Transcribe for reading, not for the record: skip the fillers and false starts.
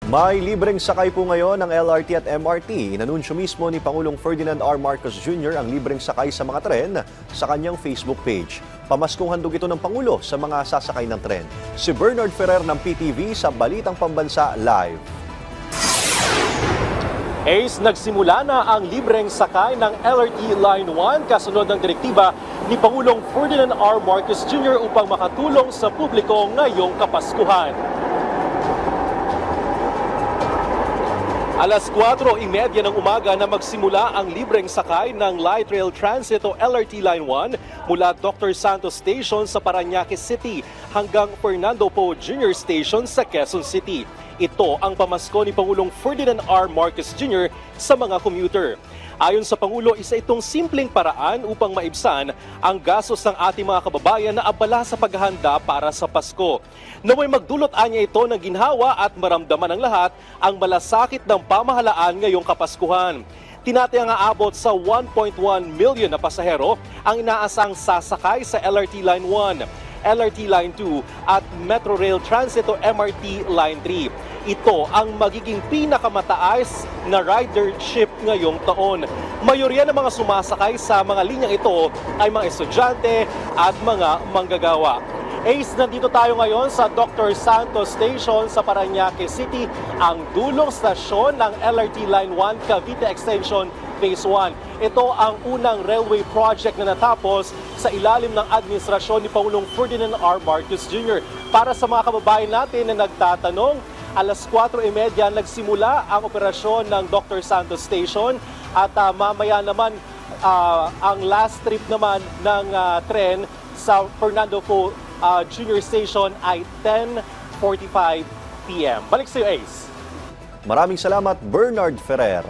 May libreng sakay po ngayon ng LRT at MRT. Inanunsyo mismo ni Pangulong Ferdinand R. Marcos Jr. ang libreng sakay sa mga tren sa kanyang Facebook page. Pamaskong handog ito ng Pangulo sa mga sasakay ng tren. Si Bernard Ferrer ng PTV sa Balitang Pambansa Live. Ace, nagsimula na ang libreng sakay ng LRT Line 1 kasunod ng direktiba ni Pangulong Ferdinand R. Marcos Jr. upang makatulong sa publiko ngayong Kapaskuhan. Alas 4:30 ng umaga na magsimula ang libreng sakay ng Light Rail Transit o LRT Line 1 mula Dr. Santos Station sa Parañaque City hanggang Fernando Poe Jr. Station sa Quezon City. Ito ang pamasko ni Pangulong Ferdinand R. Marcos Jr. sa mga commuter. Ayon sa Pangulo, isa itong simpleng paraan upang maibsan ang gastos ng ating mga kababayan na abala sa paghahanda para sa Pasko. Naway magdulot anya ito ng ginhawa at maramdaman ng lahat ang malasakit ng pamahalaan ngayong Kapaskuhan. Tinatayang aabot sa 1.1 million na pasahero ang inaasang sasakay sa LRT Line 1, LRT Line 2 at Metro Rail Transit o MRT Line 3. Ito ang magiging pinakamataas na ridership ngayong taon. Mayorya ng mga sumasakay sa mga linyang ito ay mga estudyante at mga manggagawa. Ace, nandito tayo ngayon sa Dr. Santos Station sa Parañaque City, ang dulong stasyon ng LRT Line 1 Cavite Extension Phase 1. Ito ang unang railway project na natapos sa ilalim ng administrasyon ni Pangulong Ferdinand R. Marcos Jr. Para sa mga kababayan natin na nagtatanong, alas 4:30 nagsimula ang operasyon ng Dr. Santos Station at mamaya naman ang last trip naman ng tren sa Fernando Poe Jr. Station ay 10:45 p.m. Balik sa iyo, Ace. Maraming salamat, Bernard Ferrer.